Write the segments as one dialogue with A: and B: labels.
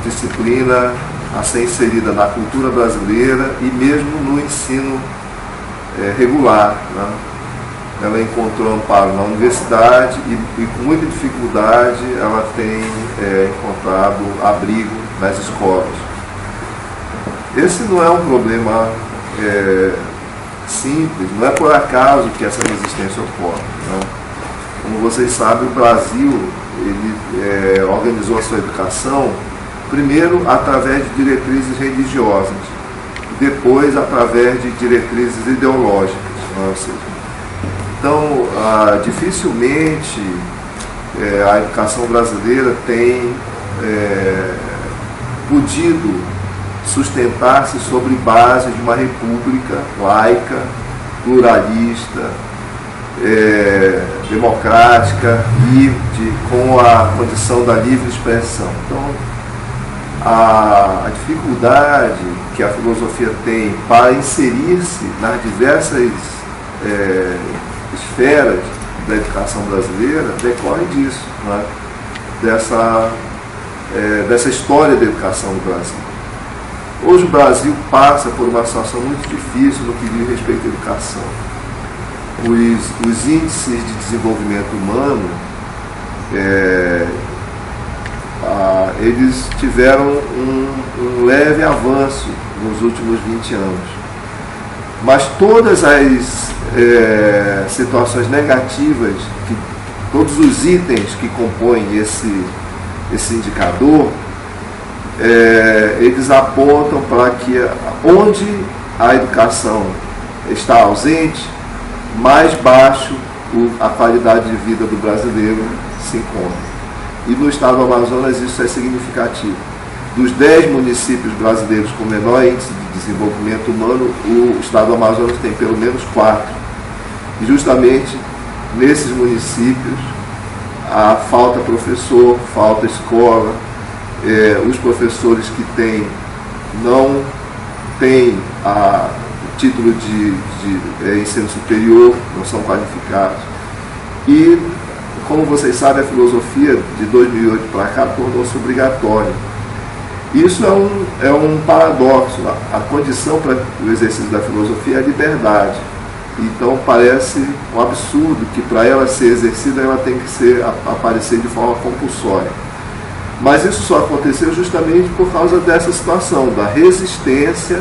A: Disciplina a ser inserida na cultura brasileira e mesmo no ensino regular, né? Ela encontrou amparo na universidade e com muita dificuldade ela tem encontrado abrigo nas escolas. Esse não é um problema simples, não é por acaso que essa resistência ocorre, né? Como vocês sabem, o Brasil ele organizou a sua educação primeiro através de diretrizes religiosas, depois através de diretrizes ideológicas. Ou seja, então, dificilmente a educação brasileira tem podido sustentar-se sobre base de uma república laica, pluralista, democrática, livre, com a condição da livre expressão. Então, a dificuldade que a filosofia tem para inserir-se nas diversas esferas da educação brasileira decorre disso, né? Dessa história da educação do Brasil. Hoje o Brasil passa por uma situação muito difícil no que diz respeito à educação. Os índices de desenvolvimento humano eles tiveram um leve avanço nos últimos 20 anos. Mas todas as situações negativas, todos os itens que compõem esse indicador, eles apontam para que onde a educação está ausente, mais baixo a qualidade de vida do brasileiro se encontra. E no estado do Amazonas isso é significativo. Dos 10 municípios brasileiros com menor índice de desenvolvimento humano, o estado do Amazonas tem pelo menos 4. E justamente nesses municípios falta professor, falta escola, os professores que têm não têm título de ensino superior, não são qualificados. E, como vocês sabem, a filosofia de 2008 para cá tornou-se obrigatória. Isso é um paradoxo. A condição para o exercício da filosofia é a liberdade. Então parece um absurdo que para ela ser exercida ela tem que aparecer de forma compulsória. Mas isso só aconteceu justamente por causa dessa situação, da resistência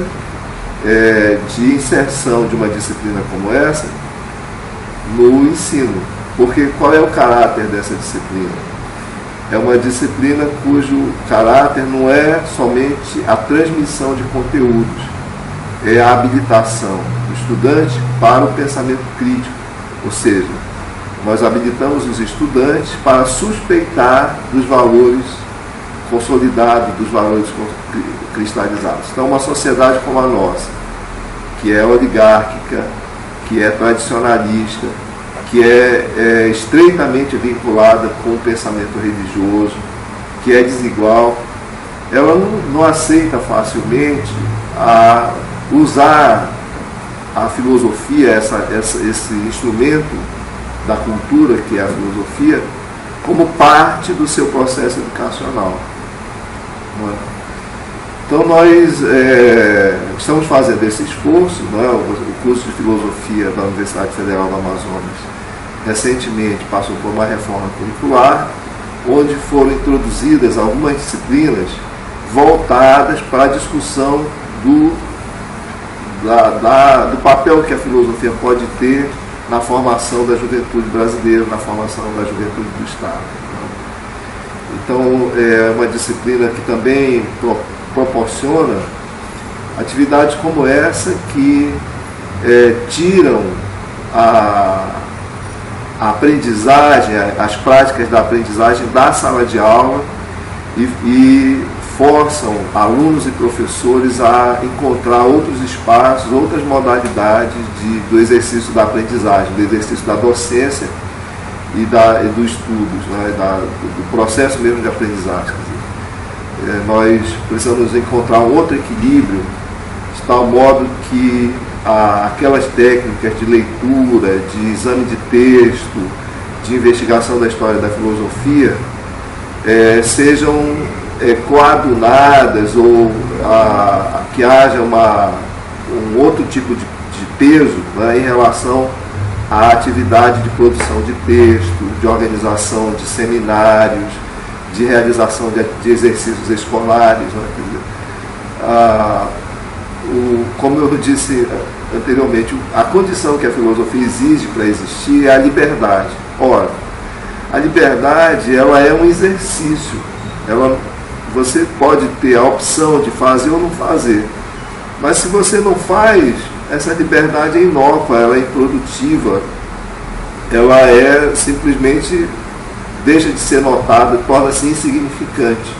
A: de inserção de uma disciplina como essa no ensino. Porque qual é o caráter dessa disciplina? É uma disciplina cujo caráter não é somente a transmissão de conteúdos, é a habilitação do estudante para o pensamento crítico. Ou seja, nós habilitamos os estudantes para suspeitar dos valores consolidados, dos valores cristalizados. Então, uma sociedade como a nossa, que é oligárquica, que é tradicionalista, que é estreitamente vinculada com o pensamento religioso, que é desigual, ela não aceita facilmente usar a filosofia, esse instrumento da cultura que é a filosofia, como parte do seu processo educacional. Então nós estamos fazendo esse esforço, o curso de filosofia da Universidade Federal do Amazonas recentemente passou por uma reforma curricular, onde foram introduzidas algumas disciplinas voltadas para a discussão do papel que a filosofia pode ter na formação da juventude brasileira, na formação da juventude do Estado. Então, é uma disciplina que também proporciona atividades como essa que tiram a aprendizagem, as práticas da aprendizagem da sala de aula e forçam alunos e professores a encontrar outros espaços, outras modalidades do exercício da aprendizagem, do exercício da docência e dos estudos, do processo mesmo de aprendizagem. nós precisamos encontrar um outro equilíbrio, de tal modo que aquelas técnicas de leitura, de exame de texto, de investigação da história da filosofia sejam coadunadas, ou que haja um outro tipo de peso, né, em relação à atividade de produção de texto, de organização de seminários, de realização de exercícios escolares. Né? Como eu disse anteriormente, a condição que a filosofia exige para existir é a liberdade. Ora, a liberdade, ela é um exercício. Você pode ter a opção de fazer ou não fazer, mas se você não faz, essa liberdade é inócua, ela é improdutiva, ela simplesmente deixa de ser notada, torna-se insignificante.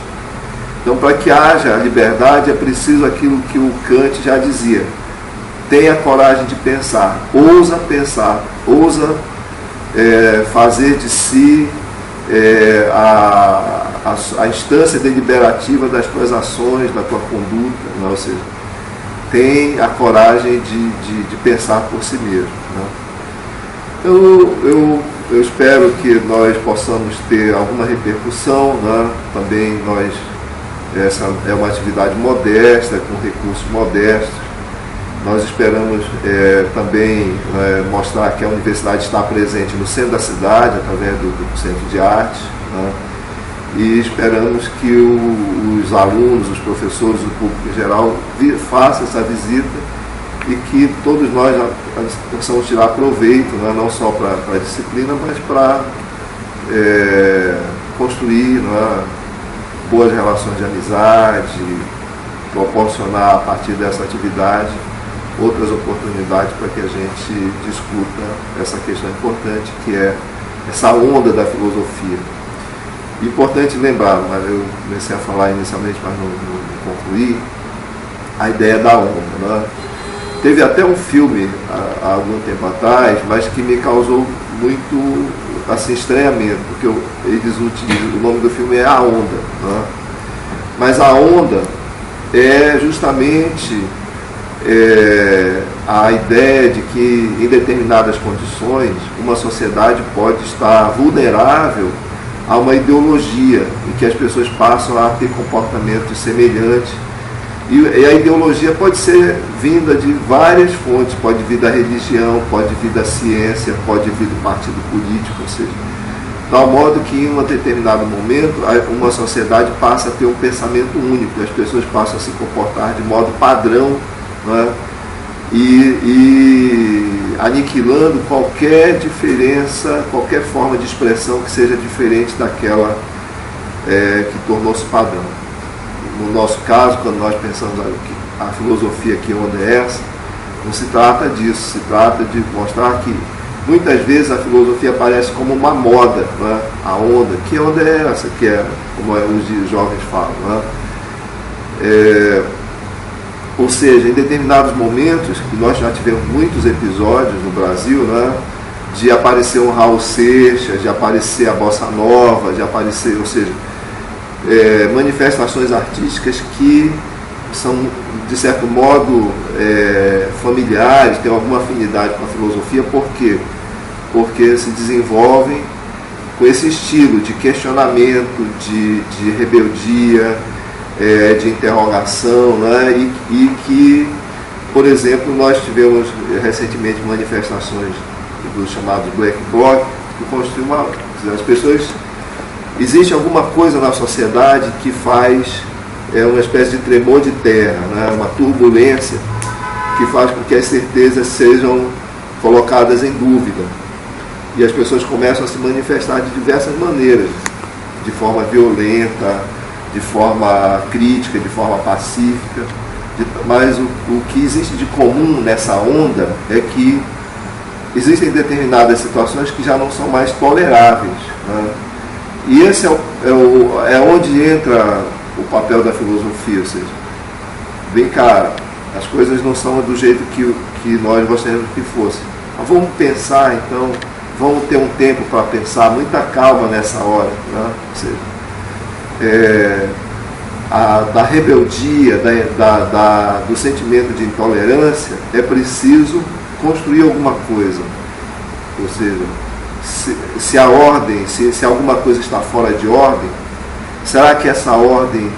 A: Então, para que haja a liberdade, é preciso aquilo que o Kant já dizia: tenha coragem de pensar, ousa fazer de si a instância deliberativa das tuas ações, da tua conduta, né? Ou seja, tem a coragem de pensar por si mesmo. Né? Eu espero que nós possamos ter alguma repercussão, né? Também essa é uma atividade modesta, com recursos modestos. Nós esperamos também mostrar que a universidade está presente no centro da cidade, através do Centro de Artes, né? E esperamos que os alunos, os professores, o público em geral façam essa visita e que todos nós possamos tirar proveito, né? Não só para a disciplina, mas para construir, né, boas relações de amizade, proporcionar a partir dessa atividade outras oportunidades para que a gente discuta essa questão importante, que é essa onda da filosofia. Importante lembrar, mas eu comecei a falar inicialmente, mas não concluí, a ideia da onda. Né? Teve até um filme há algum tempo atrás, mas que me causou muito assim, estranhamento, porque eles utilizam, o nome do filme é A Onda. Né? Mas a onda é justamente a ideia de que em determinadas condições uma sociedade pode estar vulnerável a uma ideologia em que as pessoas passam a ter comportamentos semelhantes, e a ideologia pode ser vinda de várias fontes, pode vir da religião, pode vir da ciência, pode vir do partido político, ou seja, de tal modo que em um determinado momento uma sociedade passa a ter um pensamento único, as pessoas passam a se comportar de modo padrão, né? E aniquilando qualquer diferença, qualquer forma de expressão que seja diferente daquela que tornou-se padrão. No nosso caso, quando nós pensamos a filosofia, que onda é essa, não se trata disso, se trata de mostrar que muitas vezes a filosofia aparece como uma moda, né? A onda, que onda é essa, que é, como os jovens falam, né? Ou seja, em determinados momentos, que nós já tivemos muitos episódios no Brasil, né, de aparecer um Raul Seixas, de aparecer a Bossa Nova, de aparecer, ou seja, manifestações artísticas que são, de certo modo, familiares, têm alguma afinidade com a filosofia. Por quê? Porque se desenvolvem com esse estilo de questionamento, de rebeldia, de interrogação, né? E que, por exemplo, nós tivemos recentemente manifestações dos chamados Black Bloc, que constituem as pessoas, existe alguma coisa na sociedade que faz uma espécie de tremor de terra, né? Uma turbulência que faz com que as certezas sejam colocadas em dúvida, e as pessoas começam a se manifestar de diversas maneiras, de forma violenta, de forma crítica, de forma pacífica, mas o que existe de comum nessa onda é que existem determinadas situações que já não são mais toleráveis, né? E esse é onde entra o papel da filosofia, ou seja, vem cá, as coisas não são do jeito que nós gostaríamos que fosse. Mas vamos pensar, então, vamos ter um tempo para pensar, muita calma nessa hora, né? Ou seja, da rebeldia, do sentimento de intolerância, é preciso construir alguma coisa. Ou seja, se a ordem, se alguma coisa está fora de ordem, será que essa ordem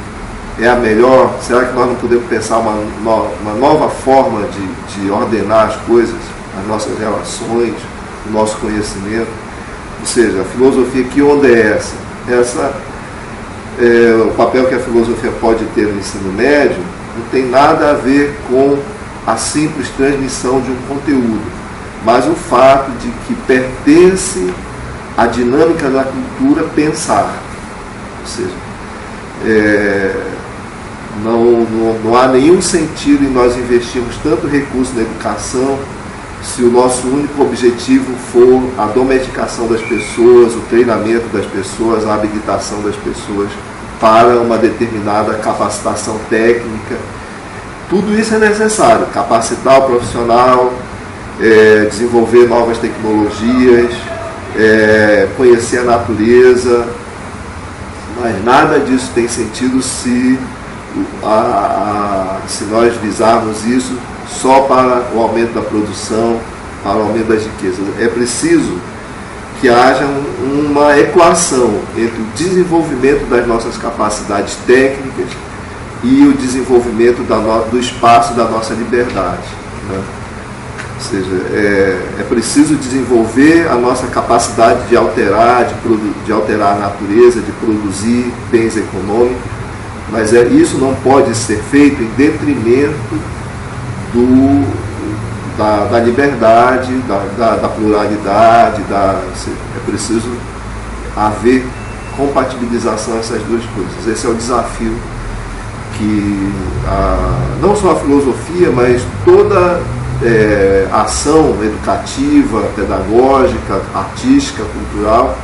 A: é a melhor? Será que nós não podemos pensar uma nova forma de ordenar as coisas, as nossas relações, o nosso conhecimento? Ou seja, a filosofia, que onda é essa? O papel que a filosofia pode ter no ensino médio não tem nada a ver com a simples transmissão de um conteúdo, mas o fato de que pertence à dinâmica da cultura pensar. Ou seja, não há nenhum sentido em nós investirmos tanto recurso na educação se o nosso único objetivo for a domesticação das pessoas, o treinamento das pessoas, a habilitação das pessoas para uma determinada capacitação técnica. Tudo isso é necessário, capacitar o profissional, desenvolver novas tecnologias, conhecer a natureza, mas nada disso tem sentido se nós visarmos isso só para o aumento da produção, para o aumento das riquezas. É preciso que haja uma equação entre o desenvolvimento das nossas capacidades técnicas e o desenvolvimento do espaço da nossa liberdade, né? Ou seja, é preciso desenvolver a nossa capacidade de alterar a natureza, de produzir bens econômicos, mas isso não pode ser feito em detrimento da liberdade, da pluralidade, é preciso haver compatibilização dessas duas coisas. Esse é o desafio que não só a filosofia, mas toda ação educativa, pedagógica, artística, cultural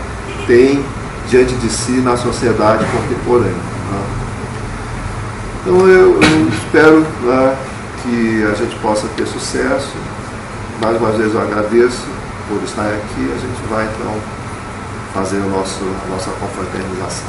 A: tem diante de si na sociedade contemporânea, né? Então eu espero, né, que a gente possa ter sucesso. Mais uma vez eu agradeço por estar aqui. A gente vai então fazer a nossa confraternização.